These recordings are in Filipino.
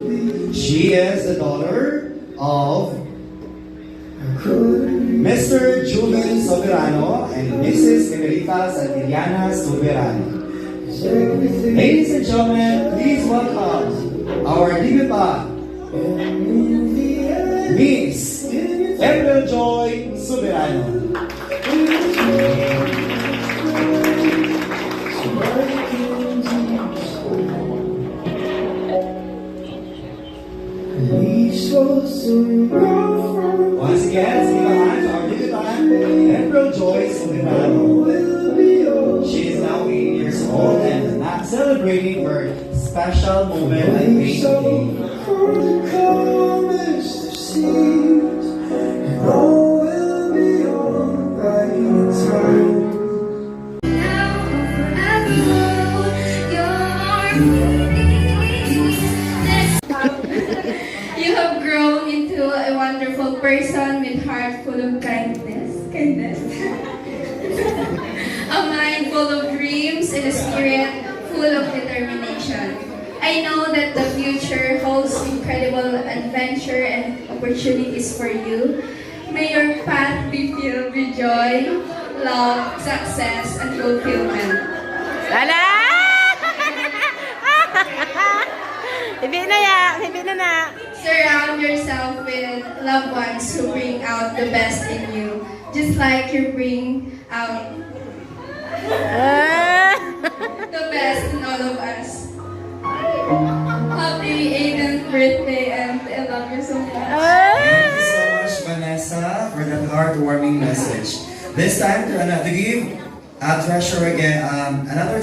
She is the daughter of Mr. Juven Soberano and Mrs. Miguelita Santillana Soberano. Ladies and gentlemen, please welcome our Diva, Miss April Joy Soberano. Once again, give a hand to our Diva, April Joy Soberano. She is now 8 years old and not celebrating her special moment like May Day. You have grown into a wonderful person with heart full of kindness, a mind full of dreams and a spirit full of determination. I know that the future holds incredible adventure and opportunities for you. May your path be filled with joy, love, success, and fulfillment. Lala! Hibi na ya! Hibi na! Surround yourself with loved ones who bring out the best in you, just like you bring out the best in all of us. Happy 18th birthday, and I love you so much. Thank you so much, Vanessa, for that heartwarming message. This time, to give a treasure again, another.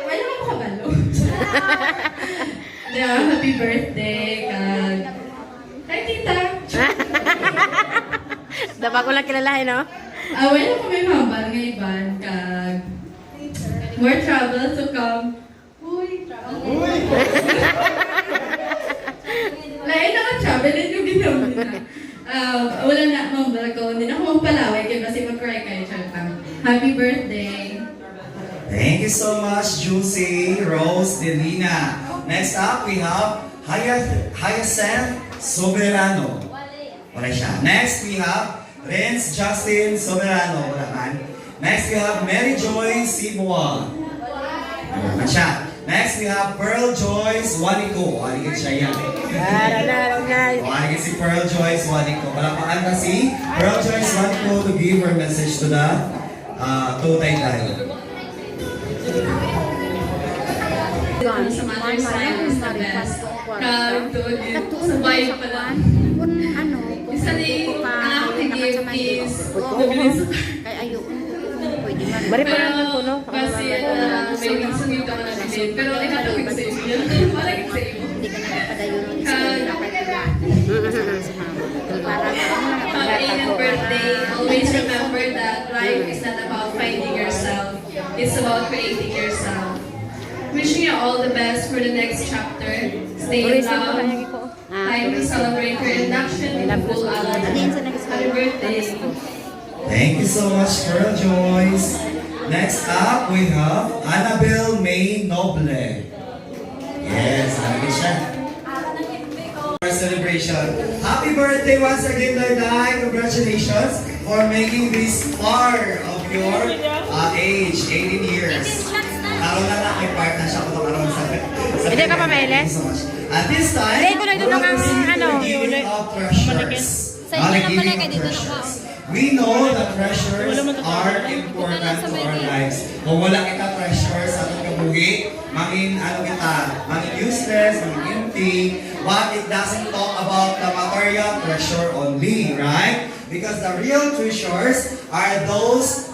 Wala mo kabalo. Happy birthday, kag... Kay tita. Dapat ko lang kilalahin, no? Wala ko may mabal nga iban, kag... More trouble to come. Uy! Lain na ang travel, hindi ko ginawa na. Wala na akong ko, hindi na ako magpalaway, kaya kasi mag-cry kayo, Chantang. Happy birthday! Thank you so much, Juicy Rose Delina. Next up, we have Hyacinth Soberano. Wala siya. Next, we have Renz Justin Soberano. Wala man. Next, we have Mary Joy Sibuan. Wala man siya. Next, we have Pearl Joyce Waniko. Waligid siya yan. Waligid si Pearl Joyce Waniko. Palakpakan na si Pearl Joyce Waniko to give her message to the Tutay Tayo. Sa mother's side is the best. Doon din, sa bayo pa lang. Isa din, ang nag-give is Dublin Super. Bari pa lang po, no? Kasi may minsan dito ka natin. Pero itatawid sa iyo. Malagig sa iyo. Happy birthday. Always remember that life is not about finding yourself. It's about creating yourself. Wishing you all the best for the next chapter. Stay in love. Time to celebrate your induction in full honor. Happy birthday. Thank you so much, Pearl Joyce. Next up, we have Annabelle May Noble. Yes, ano siya? Our celebration. Happy birthday once again, Darday. Congratulations for making this part of your age, 18 years. Karoon na lang, may part na siya kung karoon sa Hindi ka pa mailes? At this time, Hindi ko na ito ng giving of treasures. Giving of treasures. We know that treasures are important to our lives. Kung wala kita treasures sa ating kabuhi, mangin useless, mangin empty, but it doesn't talk about the material treasure only, right? Because the real treasures are those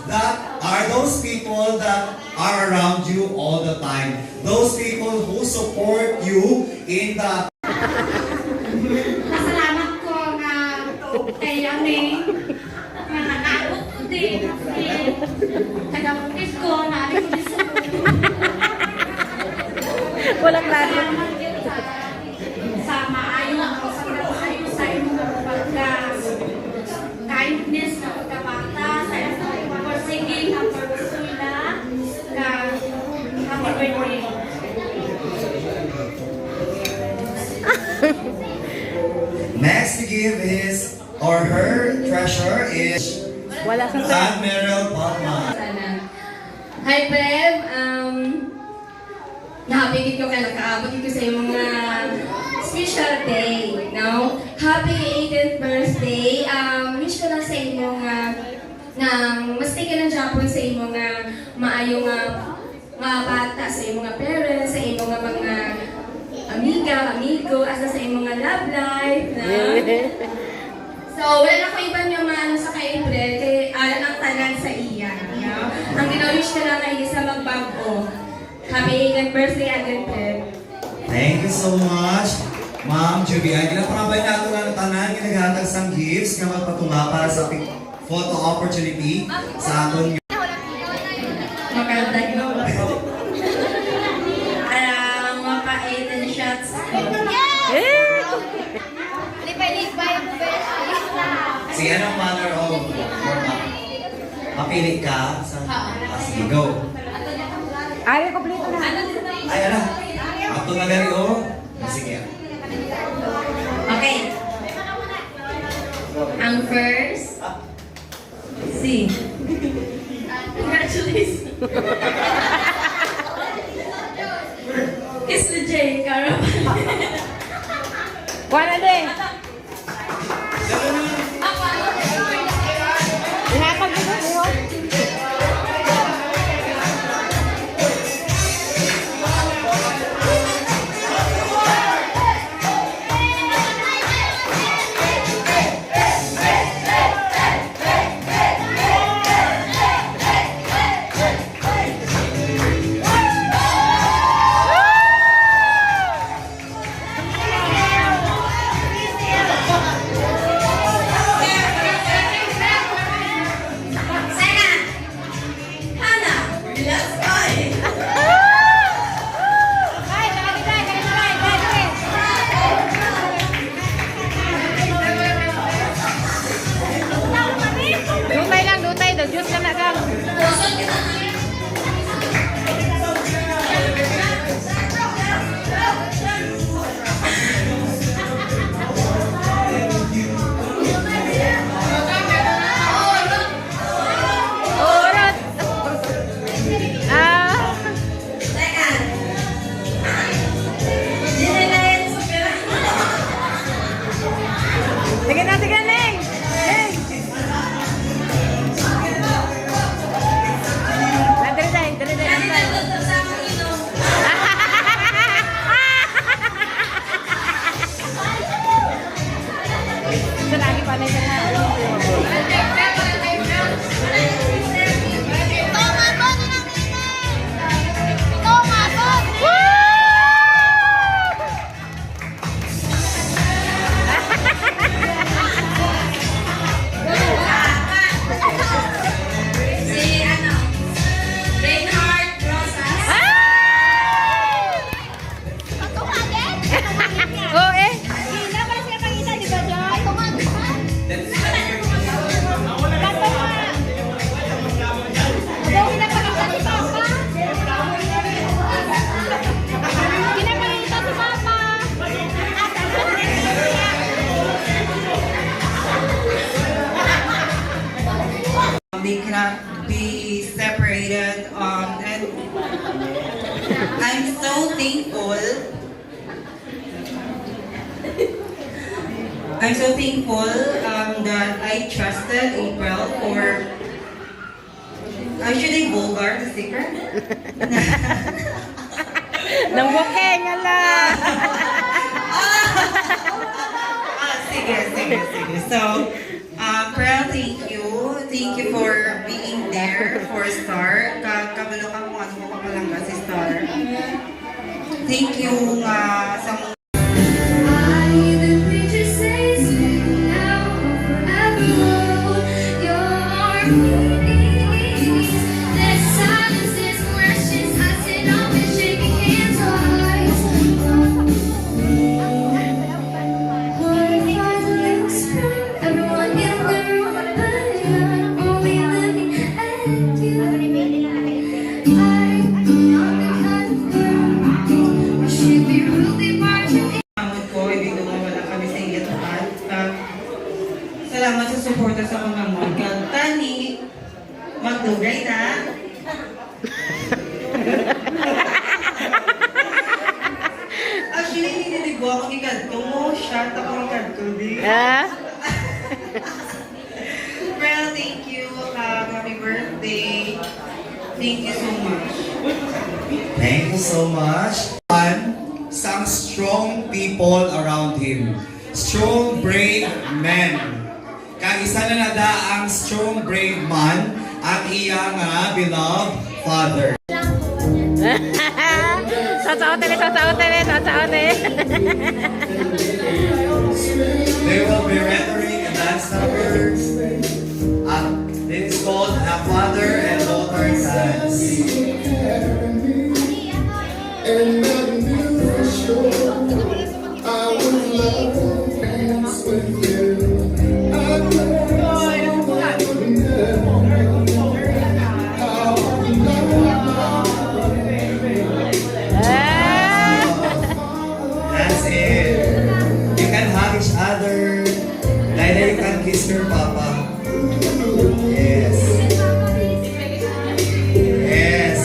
people that are around you all the time. Those people who support you in the Masalamat ko nga kay Ami, nga nanagot ko din, taga-pukis ko, nari ko din sa Walang lahat. sa maayo, sa maayo sa imong pagka-kindness na pagkabata, sa imong porsiging, ang pagkusula, happy birthday. Next to give his or her treasure is Wala sa Aunt Meryl Palma. Sana. Hi, Bev. Nahabigit ko kayo, nakaabot ko sa iyong mga special day, no? Happy 18th birthday. Wish ko lang sa inyo na mas ka ng Japon sa iyong mga maayong mga bata, sa iyong mga parents, sa iyong mga amiga, amigo, asa sa iyong mga love life, no? So, wala na ko iba niyo maano sa kay-April, kay alam ang tanan sa iya. No? Ang ginawish ko lang ay isa magbago. Happy 18th birthday again, April. Thank you so much, Ma'am Jubian. Ginapangabay na ito ng tanan, ginaghatag sang gifts nga magpatunga para sa ating photo opportunity sa atong Makaldag no. Mapa 18 shots. Sige, anong manner of format? Mapili ka sa... sige, go. Ay, kompleto na. Ay, ano? Ato na gari, oh. Sige. Okay. Ang first, C. Congratulations. Kiss the J, Carol. Kuha na din. Inapag ko mo. Second, Hannah. Let's go. Ay, dali, dali. Dutay lang, dutay. Dagyot ka na kang. Kusot kita na. Urot. Ah. Second. Dinelayan sa pera. Sige na, sige, Neng. Neng. Dali, dali. Dali na doon sa akong inom. Sa lagi pa na isa na. Si Reinhard Rosas. Oh, eh. They cannot be separated. And I'm so thankful. I'm so thankful that I trusted April for. Should I vulgar the secret? Nang bukeng, ala. Sige. So, Pearl, thank you. Thank you for being there for Star. Kabalo ka kung ano mo kapalangga si Star. Thank you sa Should be really hard suporta sa mga mo. Kag tani, magdugay na. Actually, hindi ko ako ikanto mo. Shot ako ng kanto, di. Ah? Well, thank you. Happy birthday. Thank you so much. Thank you so much. Some strong people around him. Strong, brave men. Kag isa na nada ang strong, brave man, ang iyang beloved father. Sasaotin, sasaotin, sasaotin. There will be rhetoric and dance numbers. This is called a father and daughter dance. And I knew for sure I would love dance with you. I know I would never how That's it. You can hug each other. Later you can kiss your papa. Yes. Yes.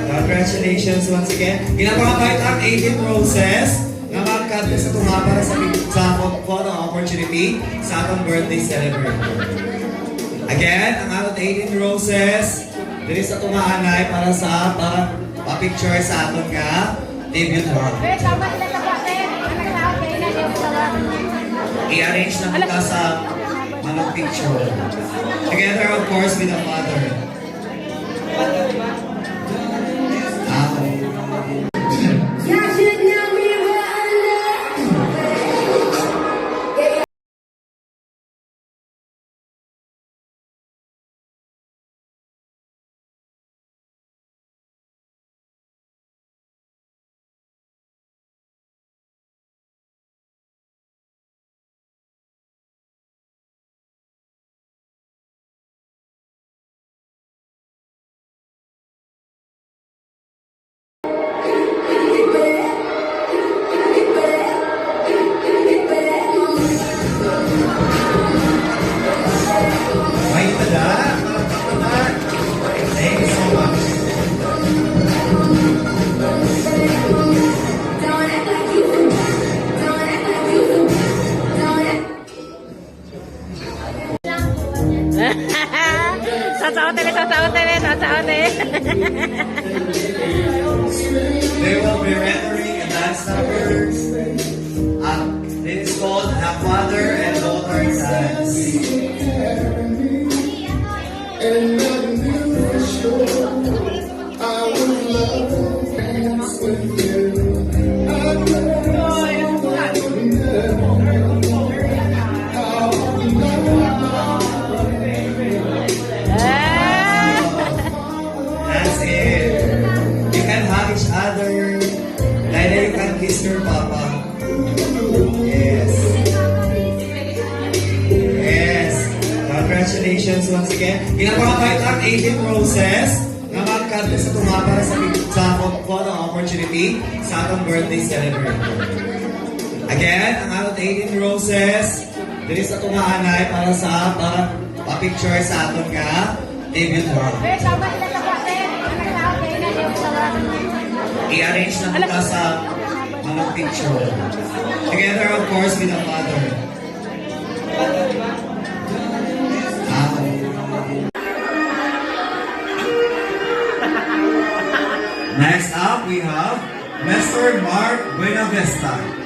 Congratulations once again. Ginapakabait ang 18 roses na magkanta sa tunga para sa photo opportunity sa atong birthday celebration. Again, ang atong 18 roses diri sa tunga anay para sa pa-picture sa atong ka debut vlog. I-arrange na kita sa mga picture. Together, of course, with the father. May tada! Thank you so much. Sasaotin, sasaotin, sasaotin. There will be rhetoric and dance numbers. This is called a father and daughter dance. and I knew for sure I would love dance with you. I know I would never how That's it. You can hug each other. Later you can kiss your papa. Yes. Yes. Congratulations once again. Ginapakabait ang 18 roses na magkanta sa tunga para sa photo opportunity sa atong birthday celebration. Again, ang atong 18 roses diri sa tunga anay para sa pa-picture sa atong ka debut vlog. I-arrange na kita sa mga picture. Together, of course, with the father. Next up, we have Mr. Mark Buenavista.